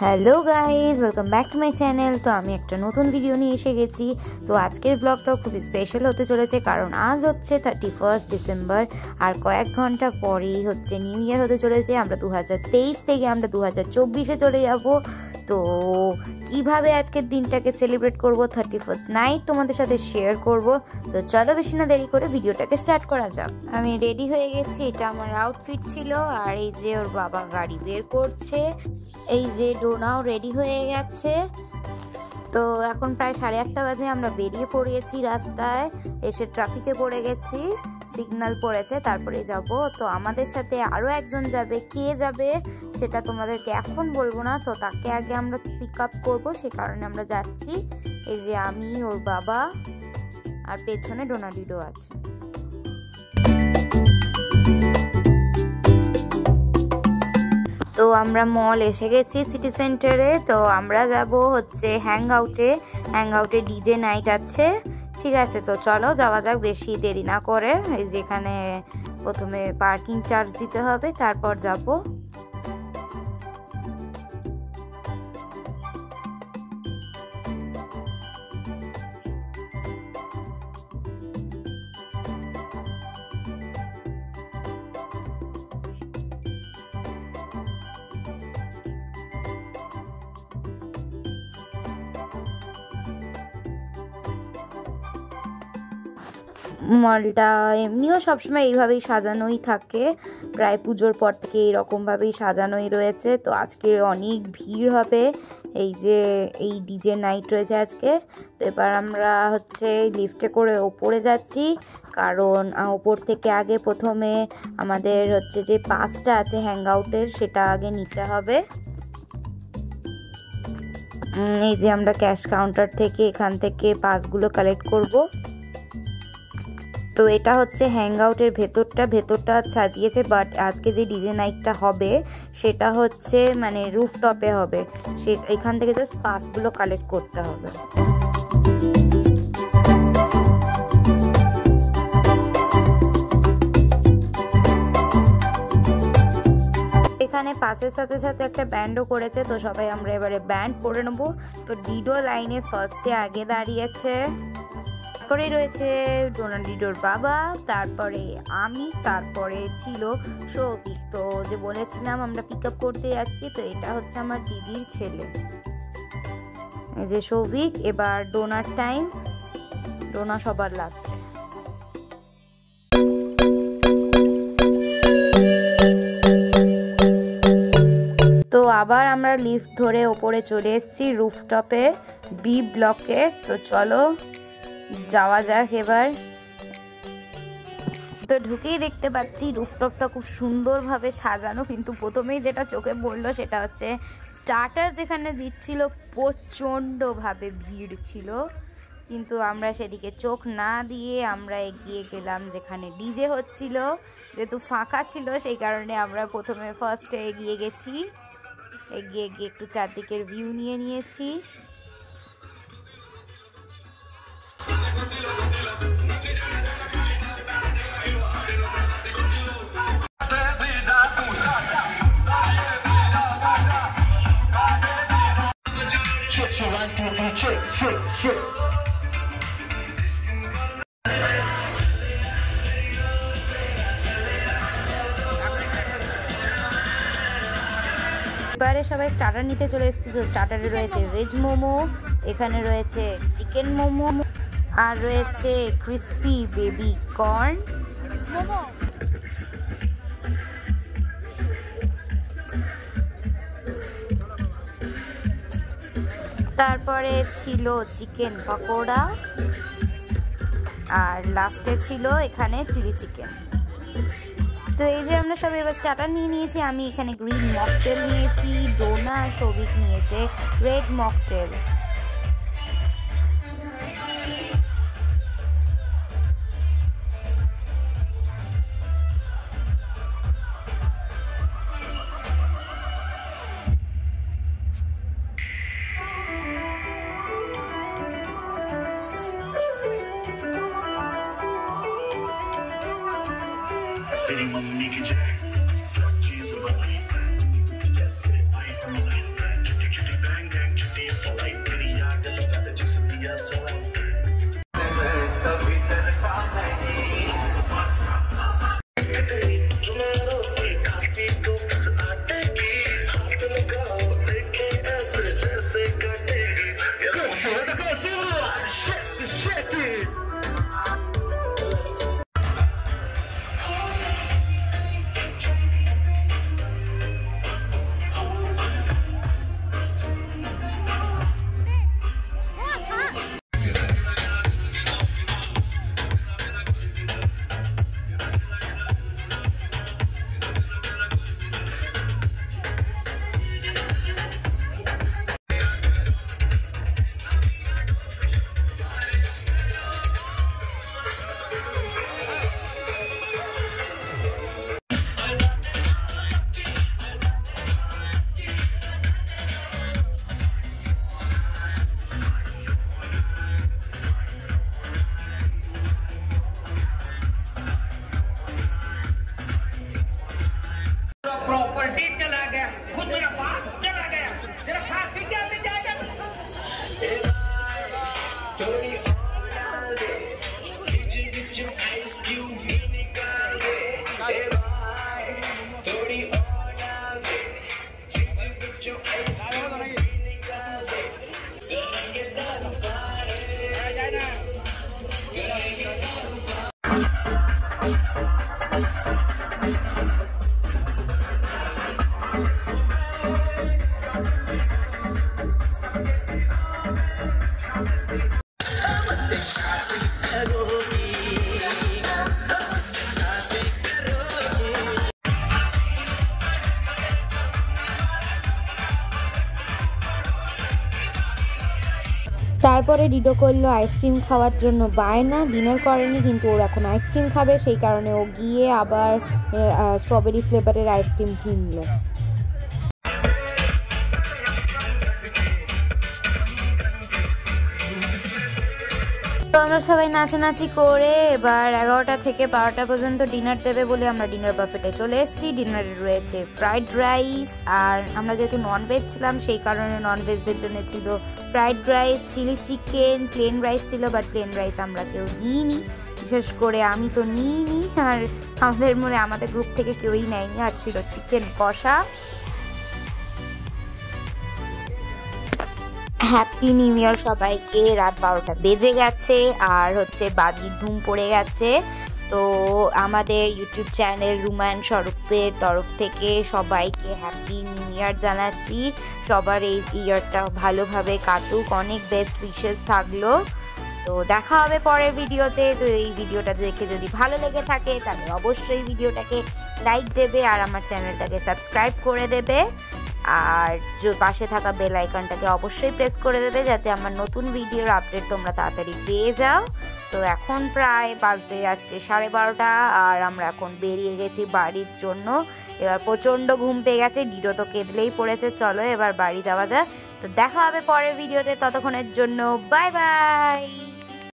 Hello guys, welcome back to my channel. তো আমি একটা নতুন ভিডিও নিয়ে এসে গেছি। তো আজকের ব্লগটাও খুবই স্পেশাল হতে চলেছে, কারণ আজ হচ্ছে 31 ডিসেম্বর আর কয়েক ঘন্টা পরেই হচ্ছে নিউ ইয়ার হতে চলেছে। আমরা 2023 থেকে আমরা 2024-এ চলে যাব। তো কিভাবে আজকের দিনটাকে সেলিব্রেট করব, 31st নাইট তোমাদের সাথে শেয়ার করব। তো চলো বেশি না দেরি করে ভিডিওটাকে স্টার্ট করা যাক। আমি রেডি হয়ে গেছি, এটা আমার আউটফিট ছিল। আর এই যে ওর বাবা গাড়ি বের করছে, এই যে ডোনাও রেডি হয়ে গেছে। তো এখন প্রায় 8:30 বাজে, আমরা বেরিয়ে পড়িয়েছি রাস্তায়, এসে ট্রাফিকে পড়ে গেছি, সিগন্যাল পড়েছে, তারপরে যাব। তো আমাদের সাথে আরও একজন যাবে, কে যাবে সেটা তোমাদেরকে এখন বলবো না। তো তাকে আগে আমরা পিক আপ করবো, সে কারণে আমরা যাচ্ছি। এই যে আমি, ওর বাবা, আর পেছনে ডোনাডিডো আছে। তো আমরা মল এসে গেছি, সিটি সেন্টারে। তো আমরা যাব হচ্ছে হ্যাং আউটে ডিজে নাইট আছে। ঠিক আছে, তো চলো যাওয়া যাক বেশি দেরি না করে। এই যে এখানে প্রথমে পার্কিং চার্জ দিতে হবে, তারপর যাব। মলটা এমনিও সবসময় এইভাবেই সাজানোই থাকে, প্রায় পুজোর পর থেকে এইরকমভাবেই সাজানোই রয়েছে। তো আজকে অনেক ভিড় হবে, এই যে এই ডিজে নাইট রয়েছে আজকে। তো এবার আমরা হচ্ছে লিফটে করে ওপরে যাচ্ছি, কারণ ওপর থেকে আগে প্রথমে আমাদের হচ্ছে যে পাসটা আছে হ্যাং আউটের, সেটা আগে নিতে হবে। এই যে আমরা ক্যাশ কাউন্টার থেকে এখান থেকে পাসগুলো কালেক্ট করব। তো এটা হচ্ছে হ্যাং আউটের ভেতরটা সাজিয়েছে, বাট আজকে যে ডিজে নাইটটা হবে সেটা হচ্ছে মানে রুফটপে হবে। সে এখান থেকে জাস্ট পাসগুলো কালেক্ট করতে হবে। এখানে পাসের সাথে সাথে একটা ব্যান্ডও করেছে, তো সবাই আমরা এবারে ব্যান্ড পরে নেবো। তো ডিডো লাইনে ফার্স্টে আগে দাঁড়িয়েছে, তারপরে রয়েছে ডোনাডিডোর বাবা, তারপরে আমি, তারপরে ছিল সৌভিক। তো যে বলেছিলাম আমরা পিক আপ করতে যাচ্ছি, তো এটা হচ্ছে আমার দিদির ছেলে, এই যে সৌভিক। এবার ডোনার টাইম, ডোনা সবার লাস্টে। তো আবার আমরা লিফট ধরে ওপরে চলে এসেছি রুফটপে, বি ব্লকে। তো চলো যাওয়া যাক এবার। তো ঢুকেই দেখতে পাচ্ছি রুফটপটা খুব সুন্দরভাবে সাজানো, কিন্তু প্রথমেই যেটা চোখে পড়লো সেটা হচ্ছে স্টার্টার যেখানে দিচ্ছিল প্রচণ্ডভাবে ভিড় ছিল। কিন্তু আমরা সেদিকে চোখ না দিয়ে আমরা এগিয়ে গেলাম যেখানে ডিজে হচ্ছিল। যেহেতু ফাঁকা ছিল সেই কারণে আমরা প্রথমে ফার্স্টে এগিয়ে গেছি, এগিয়ে গিয়ে একটু চারদিকের ভিউ নিয়ে নিয়েছি। এবারে সবাই স্টার্টার নিতে চলে এসেছি। তো স্টার্টারে রয়েছে ভেজ মোমো, এখানে রয়েছে চিকেন মোমো, আর রয়েছে ক্রিস্পি বেবি কর্ন মোমো। তারপরে ছিল চিকেন পকোড়া, আর লাস্টে ছিল এখানে চিলি চিকেন। তো এই যে আমরা সবাই এবার স্টার্টার নিয়ে নিয়েছি। আমি এখানে গ্রিন মকটেল নিয়েছি, ডোনা আর সৌভিক নিয়েছে রেড মকটেল। तेरी मम्मी की जय चीज बनाई जैसे आई তারপরে ডিডো করলো আইসক্রিম খাওয়ার জন্য বায়না, ডিনার করেনি কিন্তু ওর এখন আইসক্রিম খাবে, সেই কারণে ও গিয়ে আবার স্ট্রবেরি ফ্লেভারের আইসক্রিম কিনলো। তো আমরা সবাই নাচানাচি করে এবার 11টা থেকে 12টা পর্যন্ত ডিনার দেবে বলে আমরা ডিনার বাফেটে চলে এসেছি। ডিনারে রয়েছে ফ্রাইড রাইস, আর আমরা যেহেতু ননভেজ ছিলাম সেই কারণে ননভেজদের জন্য ছিল fried rice, chilli chicken, plain rice ছিল, বাট প্লেন রাইস আমরা কেউ নিইনি, বিশেষ করে আমি তো নিইনি, আর আমাদের গ্রুপ থেকে কেউই নেয়নি। আর ছিল চিকেন কষা। হ্যাপি নিউ ইয়ার সবাইকে। রাত 12টা বেজে গেছে আর বাজির ধুম পড়ে গেছে। তো আমাদের ইউটিউব চ্যানেল রুমান স্বরূপের তরফ থেকে সবাইকে হ্যাপি নিউ ইয়ার জানাচ্ছি। সবার এই ইয়ারটা ভালোভাবে কাটুক, অনেক বেস্ট উইশেস থাকলো। তো দেখা হবে পরের ভিডিওতে। তো এই ভিডিওটা দেখে যদি ভালো লেগে থাকে তাহলে অবশ্যই ভিডিওটাকে লাইক দেবে আর আমার চ্যানেলটাকে সাবস্ক্রাইব করে দেবে, আর পাশে থাকা বেল আইকনটাকে অবশ্যই প্রেস করে দেবে যাতে আমার নতুন ভিডিওর আপডেট তোমরা তাড়াতাড়ি পেয়ে যাও। তো এখন প্রায় বাজতে যাচ্ছে 12:30 আর আমরা এখন বেরিয়ে গেছি বাড়ির জন্য। এবার প্রচণ্ড ঘুম পেয়ে গেছে, ডিডো তো কেঁদলেই পড়েছে। চলো এবার বাড়ি যাওয়া যাক। তো দেখা হবে পরের ভিডিওতে, ততক্ষণের জন্য বাই বাই।